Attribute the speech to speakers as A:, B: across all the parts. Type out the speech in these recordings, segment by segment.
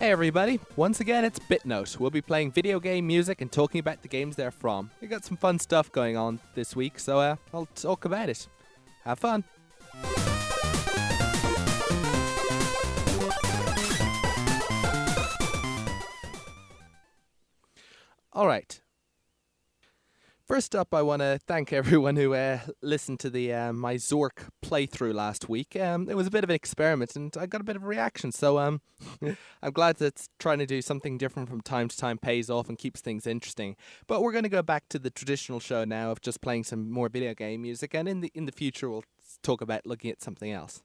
A: Hey everybody, once again it's BitNote. We'll be playing video game music and talking about the games they're from. We got some fun stuff going on this week, so I'll talk about it. Have fun. Alright. First up, I want to thank everyone who listened to the my Zork playthrough last week. It was a bit of an experiment, and I got a bit of a reaction. So I'm glad that trying to do something different from time to time pays off and keeps things interesting. But we're going to go back to the traditional show now of just playing some more video game music, and in the future we'll talk about looking at something else.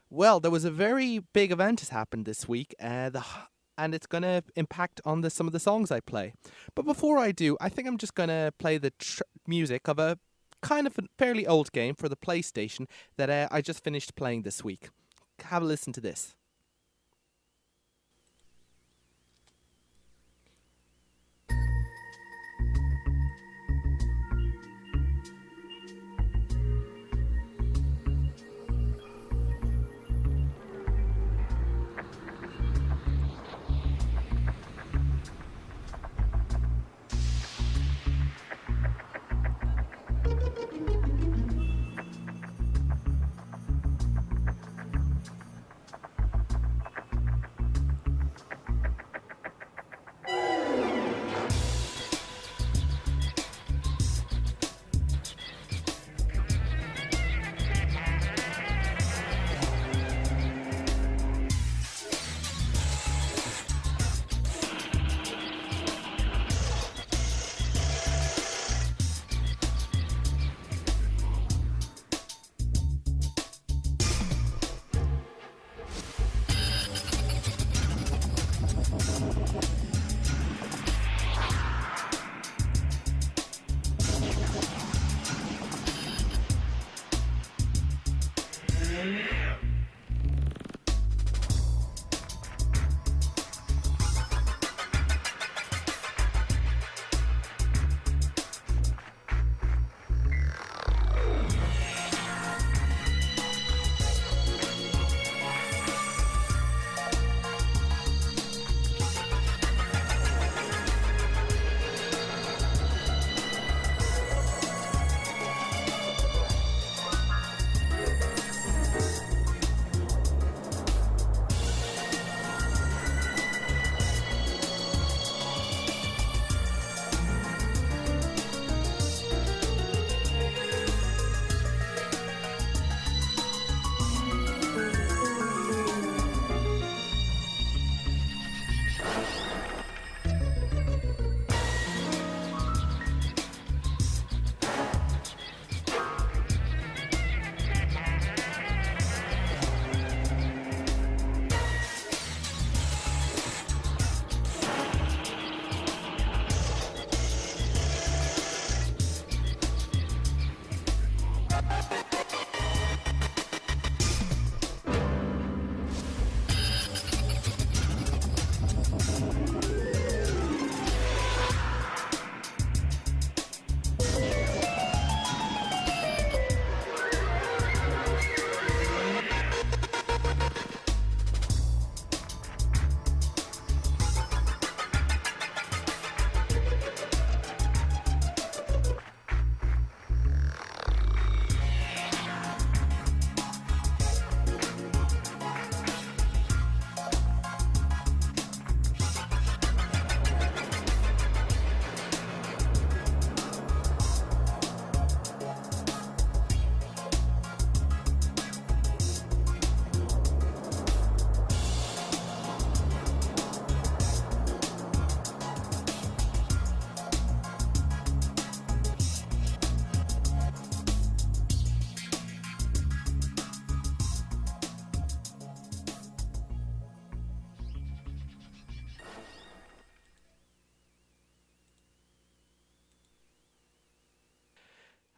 A: Well, there was a very big event has happened this week. And it's going to impact on some of the songs I play. But before I do, I think I'm just going to play the music of a kind of a fairly old game for the PlayStation that I just finished playing this week. Have a listen to this.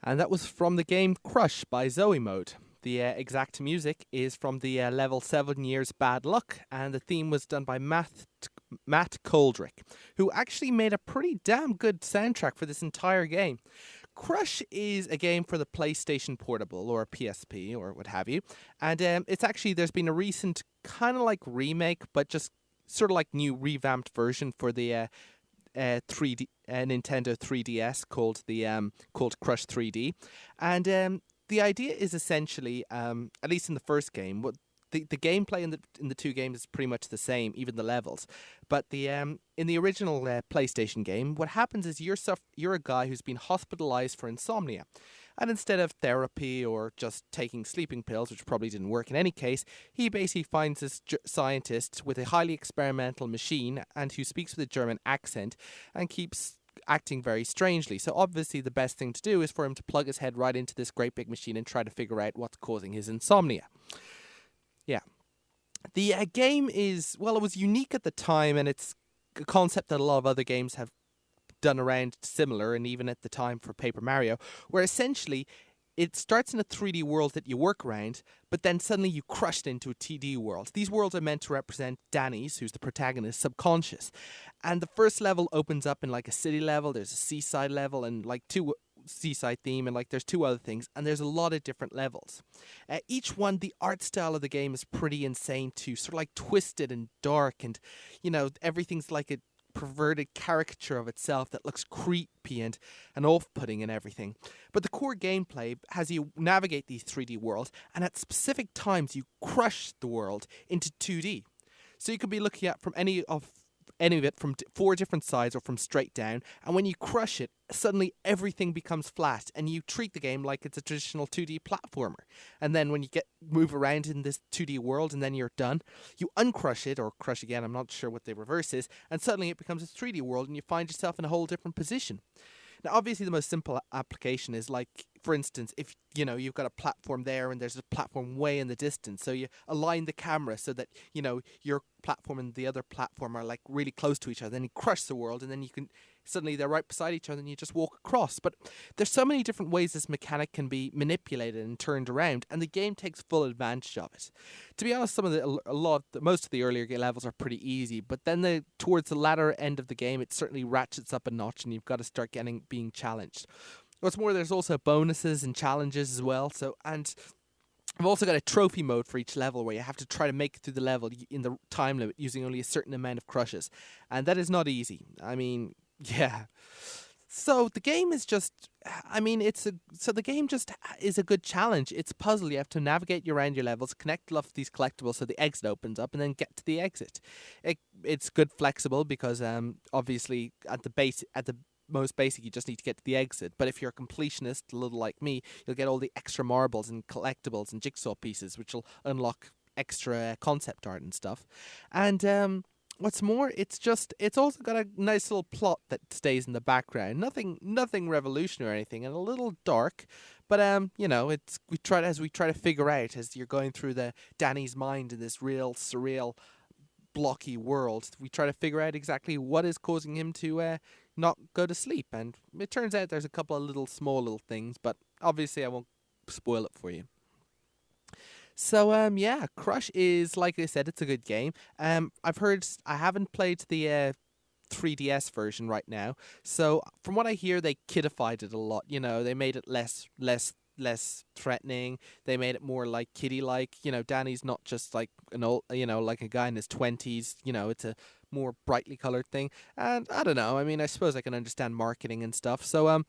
A: And that was from the game Crush by Zoe Mode. The exact music is from the level 7 Years Bad Luck, and the theme was done by Matt Coldrick, who actually made a pretty damn good soundtrack for this entire game. Crush is a game for the PlayStation Portable, or PSP, or what have you, and it's actually, there's been a recent kind of like remake, but just sort of like new revamped version for the 3D Nintendo 3DS called Crush 3D, and the idea is essentially, at least in the first game, what the gameplay in the two games is pretty much the same, even the levels. But the in the original PlayStation game, what happens is you're a guy who's been hospitalized for insomnia. And instead of therapy or just taking sleeping pills, which probably didn't work in any case, he basically finds this scientist with a highly experimental machine and who speaks with a German accent and keeps acting very strangely. So obviously the best thing to do is for him to plug his head right into this great big machine and try to figure out what's causing his insomnia. Yeah. The game is, well, it was unique at the time, and it's a concept that a lot of other games have done around similar, and even at the time for Paper Mario, where essentially it starts in a 3D world that you work around, but then suddenly you crushed into a 2D world. These worlds are meant to represent Danny's, who's the protagonist, subconscious. And the first level opens up in like a city level, there's a seaside level, and like two seaside theme, and like there's two other things, and there's a lot of different levels. Each one, the art style of the game is pretty insane too, sort of like twisted and dark, and you know, everything's like a perverted caricature of itself that looks creepy and off-putting and everything. But the core gameplay has you navigate these 3D worlds, and at specific times you crush the world into 2D. So you could be looking at from any of it from four different sides or from straight down, and when you crush it, suddenly everything becomes flat, and you treat the game like it's a traditional 2D platformer. And then when you move around in this 2D world and then you're done, you uncrush it, or crush again, I'm not sure what the reverse is, and suddenly it becomes a 3D world and you find yourself in a whole different position. Now, obviously, the most simple application is like, for instance, if you know you've got a platform there and there's a platform way in the distance, so you align the camera so that you know your platform and the other platform are like really close to each other. Then you crush the world, and then you can suddenly they're right beside each other, and you just walk across. But there's so many different ways this mechanic can be manipulated and turned around, and the game takes full advantage of it. To be honest, most of the earlier levels are pretty easy, but then towards the latter end of the game, it certainly ratchets up a notch, and you've got to start being challenged. What's more, there's also bonuses and challenges as well. And I've also got a trophy mode for each level where you have to try to make it through the level in the time limit using only a certain amount of crushes, and that is not easy. I mean, yeah. So the game is just, the game just is a good challenge. It's a puzzle. You have to navigate around your levels, connect off these collectibles so the exit opens up, and then get to the exit. It's good flexible because obviously at the most basic, you just need to get to the exit. But if you're a completionist, a little like me, you'll get all the extra marbles and collectibles and jigsaw pieces, which will unlock extra concept art and stuff. And what's more, it's also got a nice little plot that stays in the background. Nothing revolutionary or anything, and a little dark. But we try to figure out as you're going through Danny's mind in this real surreal, blocky world. We try to figure out exactly what is causing him to not go to sleep, and it turns out there's a couple of small little things, but obviously I won't spoil it for you. So Crush is, like I said, it's a good game. I haven't played the 3DS version right now, so from what I hear, they kiddified it a lot. You know, they made it less threatening. They made it more like kiddie-like. You know, Danny's not just like an old, like a guy in his 20s. You know, it's a more brightly colored thing. And I don't know. I mean, I suppose I can understand marketing and stuff. So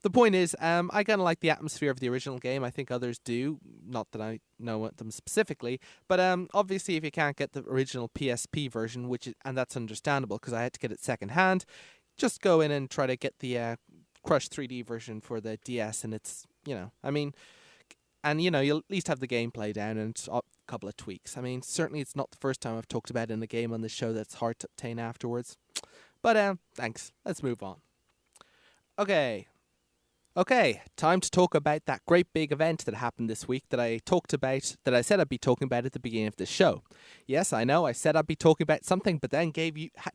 A: the point is, I kind of like the atmosphere of the original game. I think others do. Not that I know them specifically, but obviously, if you can't get the original PSP version, and that's understandable because I had to get it secondhand, just go in and try to get the Crush 3D version for the DS, and it's you'll at least have the gameplay down and a couple of tweaks. I mean, certainly it's not the first time I've talked about it in a game on the show that's hard to obtain afterwards. But thanks. Let's move on. Okay, time to talk about that great big event that happened this week that I said I'd be talking about at the beginning of this show. Yes, I know, I said I'd be talking about something, but then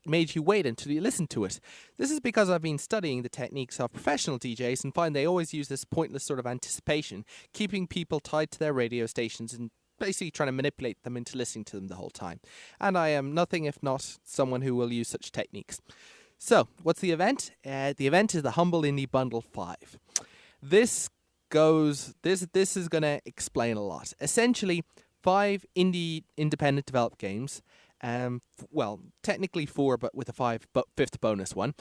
A: made you wait until you listened to it. This is because I've been studying the techniques of professional DJs and find they always use this pointless sort of anticipation, keeping people tied to their radio stations and basically trying to manipulate them into listening to them the whole time. And I am nothing if not someone who will use such techniques. So, what's the event? The event is the Humble Indie Bundle 5. This is going to explain a lot. Essentially, 5 independent developed games Well, technically 4, but with a fifth bonus one.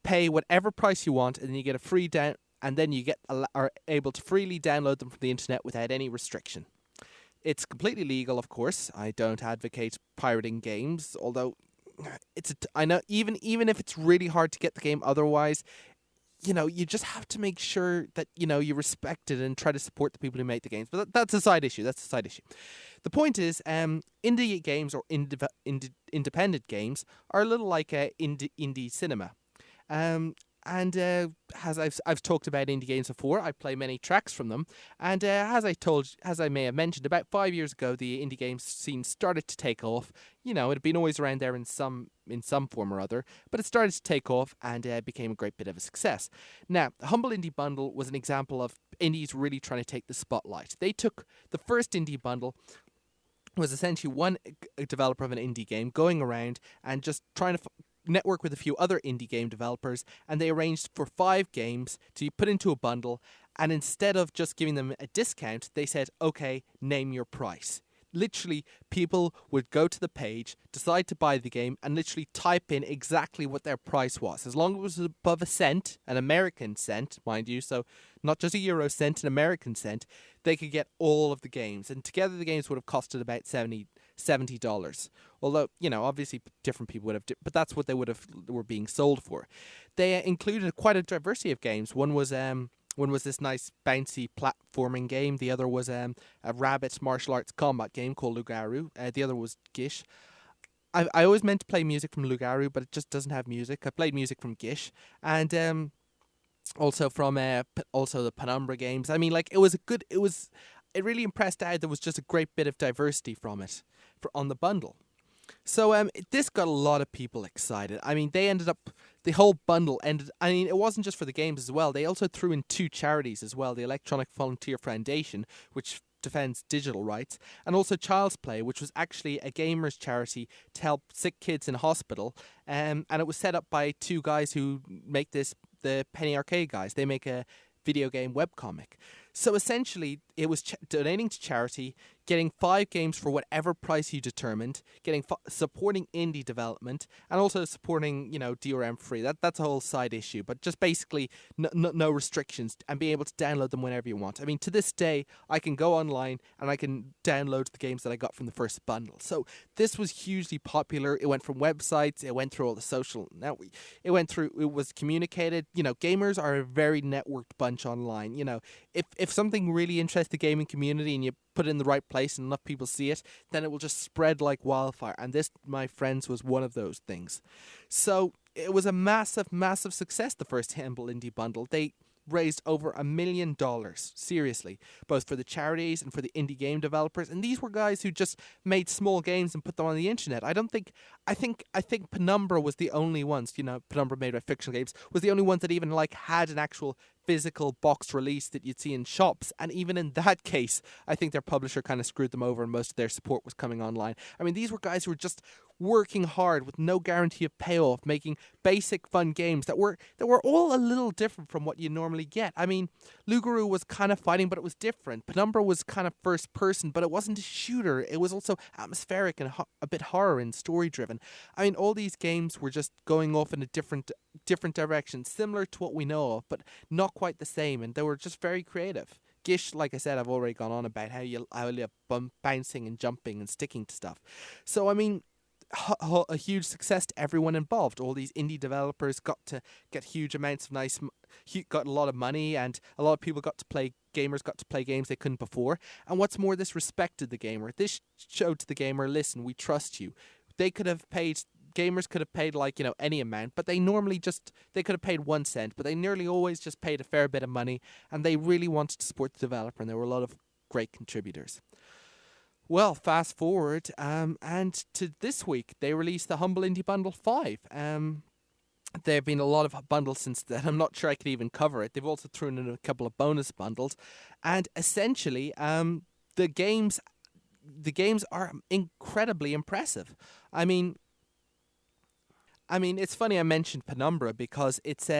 A: Pay whatever price you want, and then you get a free down, and then you are able to freely download them from the internet without any restriction. It's completely legal, of course. I don't advocate pirating games, although I know even if it's really hard to get the game otherwise, you just have to make sure that, you respect it and try to support the people who make the games. But that's a side issue. The point is, indie games or independent games are a little like indie cinema. And as I've talked about indie games before, I play many tracks from them. And as I may have mentioned, about 5 years ago, the indie games scene started to take off. It had been always around there in some form or other, but it started to take off and became a great bit of a success. Now, the Humble Indie Bundle was an example of indies really trying to take the spotlight. They took the first indie bundle, was essentially one developer of an indie game going around and just trying to network with a few other indie game developers, and they arranged for 5 games to be put into a bundle, and instead of just giving them a discount, they said, okay, name your price. Literally, people would go to the page, decide to buy the game, and literally type in exactly what their price was. As long as it was above a cent, an American cent, mind you, so not just a euro cent, an American cent, they could get all of the games. And together the games would have costed about $70. Although, obviously different people would have, but that's what they were being sold for. They included quite a diversity of games. One was this nice bouncy platforming game. The other was a rabbit martial arts combat game called Lugaru. The other was Gish. I always meant to play music from Lugaru, but it just doesn't have music. I played music from Gish, and also from also the Penumbra games. I mean, it really impressed out. There was just a great bit of diversity from it on the bundle. So this got a lot of people excited. I mean, the whole bundle ended. I mean, it wasn't just for the games as well. They also threw in 2 charities as well: the Electronic Volunteer Foundation, which defends digital rights, and also Child's Play, which was actually a gamers charity to help sick kids in hospital. And it was set up by 2 guys who make the Penny Arcade guys. They make a video game webcomic. So essentially, it was donating to charity, getting 5 games for whatever price you determined, supporting indie development, and also supporting, DRM free. That's a whole side issue, but just basically no restrictions, and being able to download them whenever you want. I mean, to this day, I can go online and I can download the games that I got from the first bundle. So this was hugely popular. It went from websites, it went through all the social network, it was communicated. Gamers are a very networked bunch online. If something really interests the gaming community and you put it in the right place and enough people see it, then it will just spread like wildfire. And this, my friends, was one of those things. So it was a massive, massive success, the first Humble Indie Bundle. They raised over $1 million, seriously, both for the charities and for the indie game developers. And these were guys who just made small games and put them on the internet. I think Penumbra was the only ones, Penumbra made by Fictional Games, was the only ones that even had an actual physical box release that you'd see in shops. And even in that case, I think their publisher kind of screwed them over and most of their support was coming online. I mean, these were guys who were just working hard with no guarantee of payoff, making basic fun games that were all a little different from what you normally get. I mean, Lugaru was kind of fighting, but it was different. Penumbra was kind of first person, but it wasn't a shooter. It was also atmospheric and a bit horror and story driven. I mean, all these games were just going off in a different direction, similar to what we know of, but not quite the same, and they were just very creative. Gish, like I said, I've already gone on about how you have bouncing and jumping and sticking to stuff. So, I mean, a huge success to everyone involved. All these indie developers got to get huge amounts of got a lot of money, and a lot of people gamers got to play games they couldn't before. And what's more, this respected the gamer. This showed to the gamer, listen, we trust you. Gamers could have paid any amount, but they could have paid 1 cent, but they nearly always just paid a fair bit of money, and they really wanted to support the developer, and there were a lot of great contributors. Well, fast forward, and to this week, they released the Humble Indie Bundle 5. There have been a lot of bundles since then. I'm not sure I could even cover it. They've also thrown in a couple of bonus bundles, and essentially, the games are incredibly impressive. I mean, it's funny I mentioned Penumbra because it's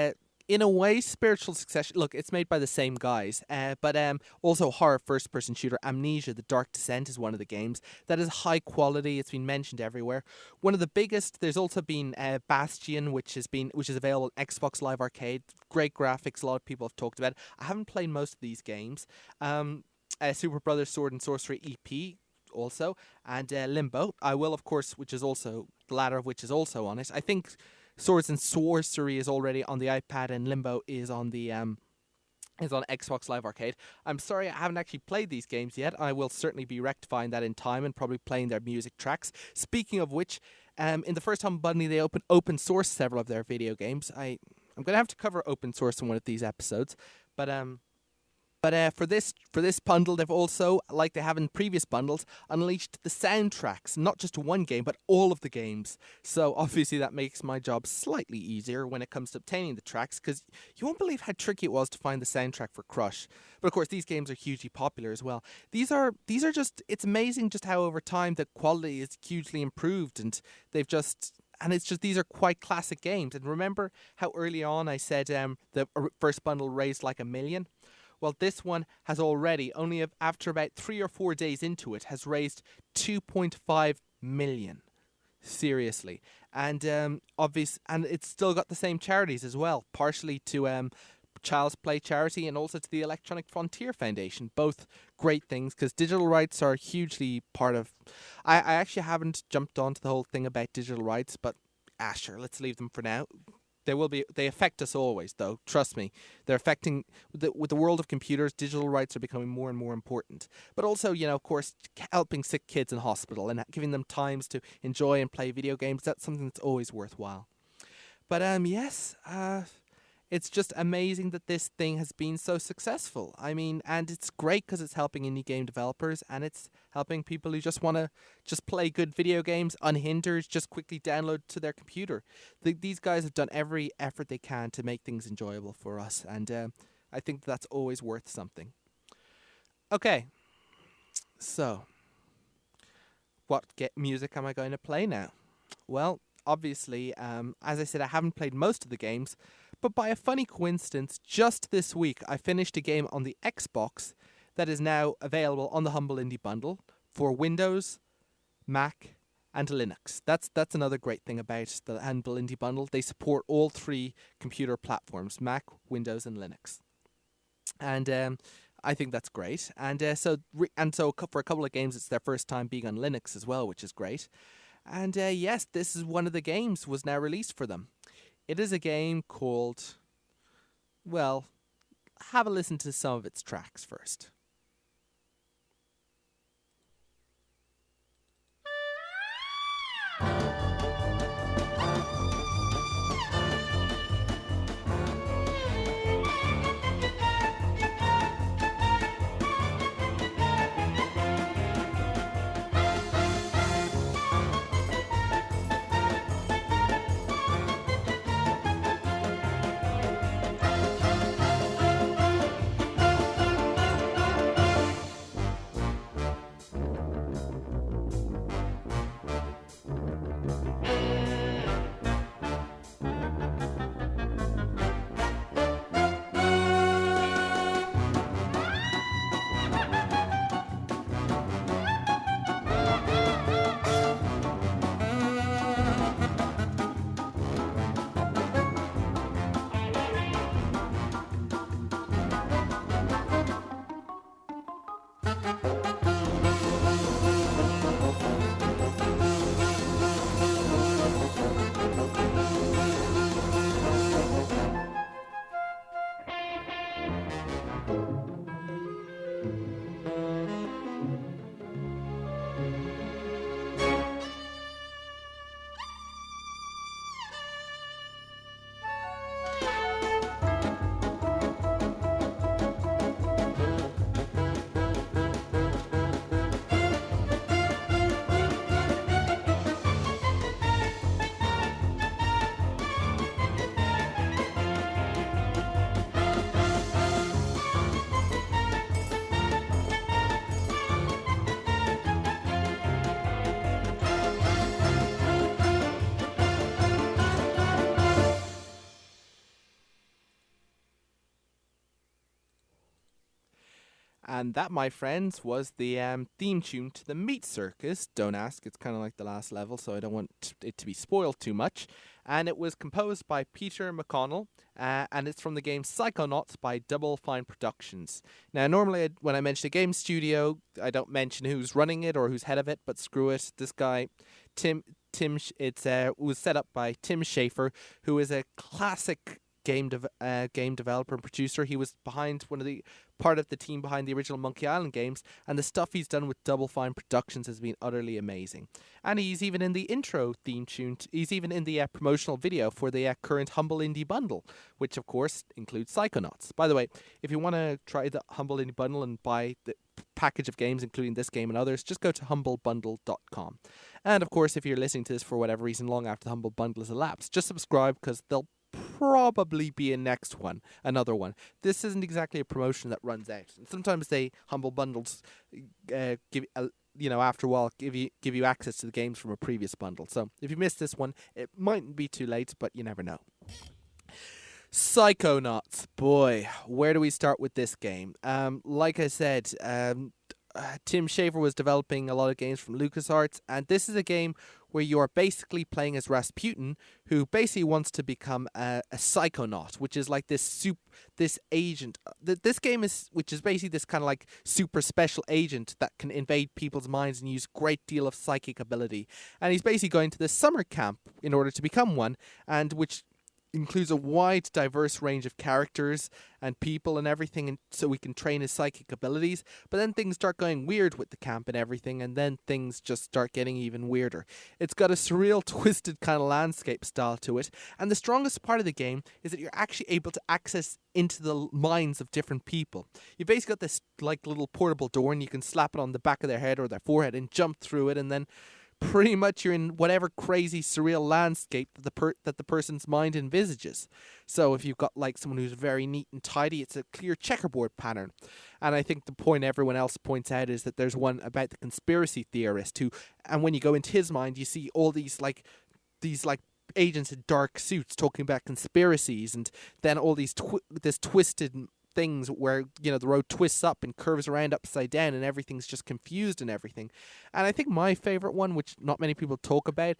A: in a way, spiritual succession. Look, it's made by the same guys, but also horror first-person shooter Amnesia: The Dark Descent is one of the games that is high quality. It's been mentioned everywhere. One of the biggest. There's also been Bastion, which is available on Xbox Live Arcade. Great graphics. A lot of people have talked about it. I haven't played most of these games. Super Brothers Sword and Sorcery EP also, and Limbo. I will, of course, the latter of which is also on it. I think Swords and Sorcery is already on the iPad, and Limbo is on the is on Xbox Live Arcade. I'm sorry I haven't actually played these games yet. I will certainly be rectifying that in time and probably playing their music tracks. Speaking of which, in the first Humble Bundle, they open source several of their video games. I'm going to have to cover open source in one of these episodes, but for this bundle, they've also, like they have in previous bundles, unleashed the soundtracks, not just to one game, but all of the games. So obviously that makes my job slightly easier when it comes to obtaining the tracks, because you won't believe how tricky it was to find the soundtrack for Crush. But of course, these games are hugely popular as well. These are just, it's amazing just how over time the quality is hugely improved, and these are quite classic games. And remember how early on I said the first bundle raised like $1 million? Well, this one has already, only after about 3 or 4 days into it, has raised 2.5 million. Seriously. And and it's still got the same charities as well, partially to Child's Play charity and also to the Electronic Frontier Foundation. Both great things, because digital rights are hugely part of... I actually haven't jumped onto the whole thing about digital rights, but sure, let's leave them for now. They affect us always, though. Trust me, they're affecting with the world of computers. Digital rights are becoming more and more important. But also, of course, helping sick kids in hospital and giving them times to enjoy and play video games. That's something that's always worthwhile. But yes, it's just amazing that this thing has been so successful. I mean, and it's great because it's helping indie game developers, and it's helping people who just want to just play good video games unhindered, just quickly download to their computer. These guys have done every effort they can to make things enjoyable for us, and I think that's always worth something. Okay, so what music am I going to play now? Well, obviously, as I said, I haven't played most of the games, but by a funny coincidence, just this week, I finished a game on the Xbox that is now available on the Humble Indie Bundle for Windows, Mac, and Linux. That's another great thing about the Humble Indie Bundle. They support all 3 computer platforms, Mac, Windows, and Linux. And I think that's great. And so for a couple of games, it's their first time being on Linux as well, which is great. And yes, this is one of the games was now released for them. It is a game called, well, have a listen to some of its tracks first. And that, my friends, was the theme tune to the Meat Circus. Don't ask, it's kind of like the last level, so I don't want it to be spoiled too much. And it was composed by Peter McConnell, and it's from the game Psychonauts by Double Fine Productions. Now, normally when I mention a game studio, I don't mention who's running it or who's head of it, but screw it. This guy, it was set up by Tim Schafer, who is a classic game developer and producer. He was behind part of the team behind the original Monkey Island games, and the stuff he's done with Double Fine Productions has been utterly amazing. And he's even in the intro theme tune. He's even in the promotional video for the current Humble Indie Bundle, which of course includes Psychonauts. By the way, if you want to try the Humble Indie Bundle and buy the package of games, including this game and others, just go to humblebundle.com. And of course, if you're listening to this for whatever reason long after the Humble Bundle has elapsed, just subscribe, because they'll probably be a next one, another one. This isn't exactly a promotion that runs out. And sometimes Humble Bundles give after a while give you access to the games from a previous bundle. So if you missed this one, it mightn't be too late, but you never know. Psychonauts, boy, where do we start with this game? Like I said, Tim Schafer was developing a lot of games from LucasArts, and this is a game where you are basically playing as Rasputin, who basically wants to become a psychonaut, which is like this agent. This game which is basically this kind of like super special agent that can invade people's minds and use great deal of psychic ability. And he's basically going to this summer camp in order to become one, and which includes a wide, diverse range of characters and people and everything, and so we can train his psychic abilities. But then things start going weird with the camp and everything, and then things just start getting even weirder. It's got a surreal, twisted kind of landscape style to it, and the strongest part of the game is that you're actually able to access into the minds of different people. You basically got this like little portable door, and you can slap it on the back of their head or their forehead and jump through it, and then pretty much you're in whatever crazy surreal landscape that the person's mind envisages. So if you've got like someone who's very neat and tidy, it's a clear checkerboard pattern. And I think the point everyone else points out is that there's one about the conspiracy theorist who, and when you go into his mind, you see all these agents in dark suits talking about conspiracies, and then all these this twisted things where the road twists up and curves around upside down and everything's just confused and everything. And I think my favorite one, which not many people talk about,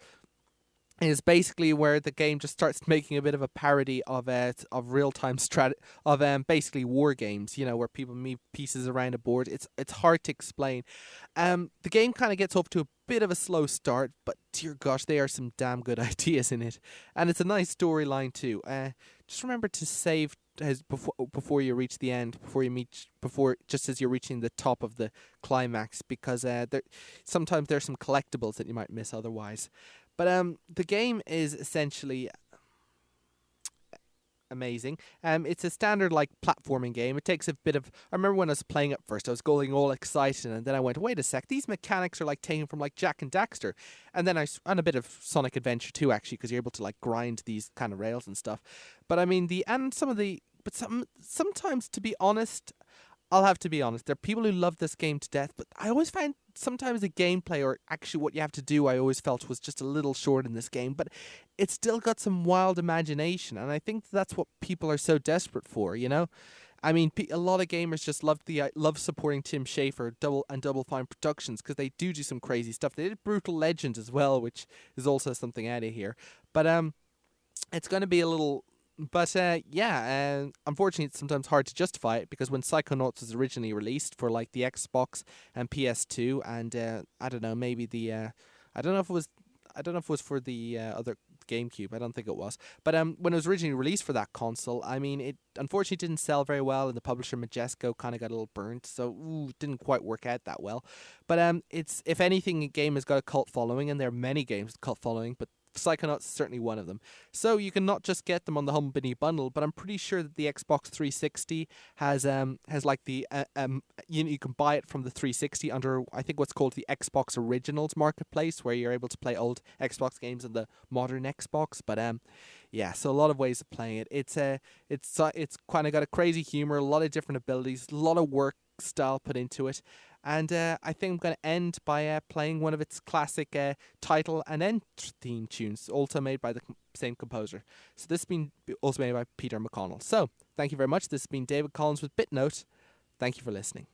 A: is basically where the game just starts making a bit of a parody of real-time basically war games, where people move pieces around a board. It's hard to explain. The game kind of gets off to a bit of a slow start, but dear gosh, there are some damn good ideas in it, and it's a nice storyline too. Just remember to save before you reach the end, just as you're reaching the top of the climax, because sometimes there's some collectibles that you might miss otherwise. But the game is essentially amazing. It's a standard like platforming game. It takes a bit of. I remember when I was playing it first, I was going all excited, and then I went, "Wait a sec! These mechanics are like taken from like Jak and Daxter," and then and a bit of Sonic Adventure 2 actually, because you're able to like grind these kind of rails and stuff. But I mean sometimes, to be honest, I'll have to be honest, there are people who love this game to death, but I always find sometimes the gameplay, or actually what you have to do, I always felt was just a little short in this game, but it's still got some wild imagination, and I think that's what people are so desperate for, I mean, a lot of gamers just love supporting Tim Schafer Double Fine Productions, because they do some crazy stuff. They did Brutal Legend as well, which is also something out of here. But it's going to be a little. But unfortunately it's sometimes hard to justify it, because when Psychonauts was originally released for like the Xbox and PS2, and I don't know, maybe I don't know if it was for the other GameCube. I don't think it was. But when it was originally released for that console, I mean, it unfortunately didn't sell very well, and the publisher Majesco kind of got a little burnt, so it didn't quite work out that well. But it's, if anything, a game has got a cult following, and there are many games with cult following, but Psychonauts is certainly one of them. So you can not just get them on the Humble Indie Bundle, but I'm pretty sure that the Xbox 360 has like the you can buy it from the 360 under, I think, what's called the Xbox Originals Marketplace, where you're able to play old Xbox games on the modern Xbox. But so a lot of ways of playing it. It's kind of got a crazy humor, a lot of different abilities, a lot of work style put into it. And I think I'm going to end by playing one of its classic title and end theme tunes, also made by the same composer. So this has been also made by Peter McConnell. So thank you very much. This has been David Collins with BitNote. Thank you for listening.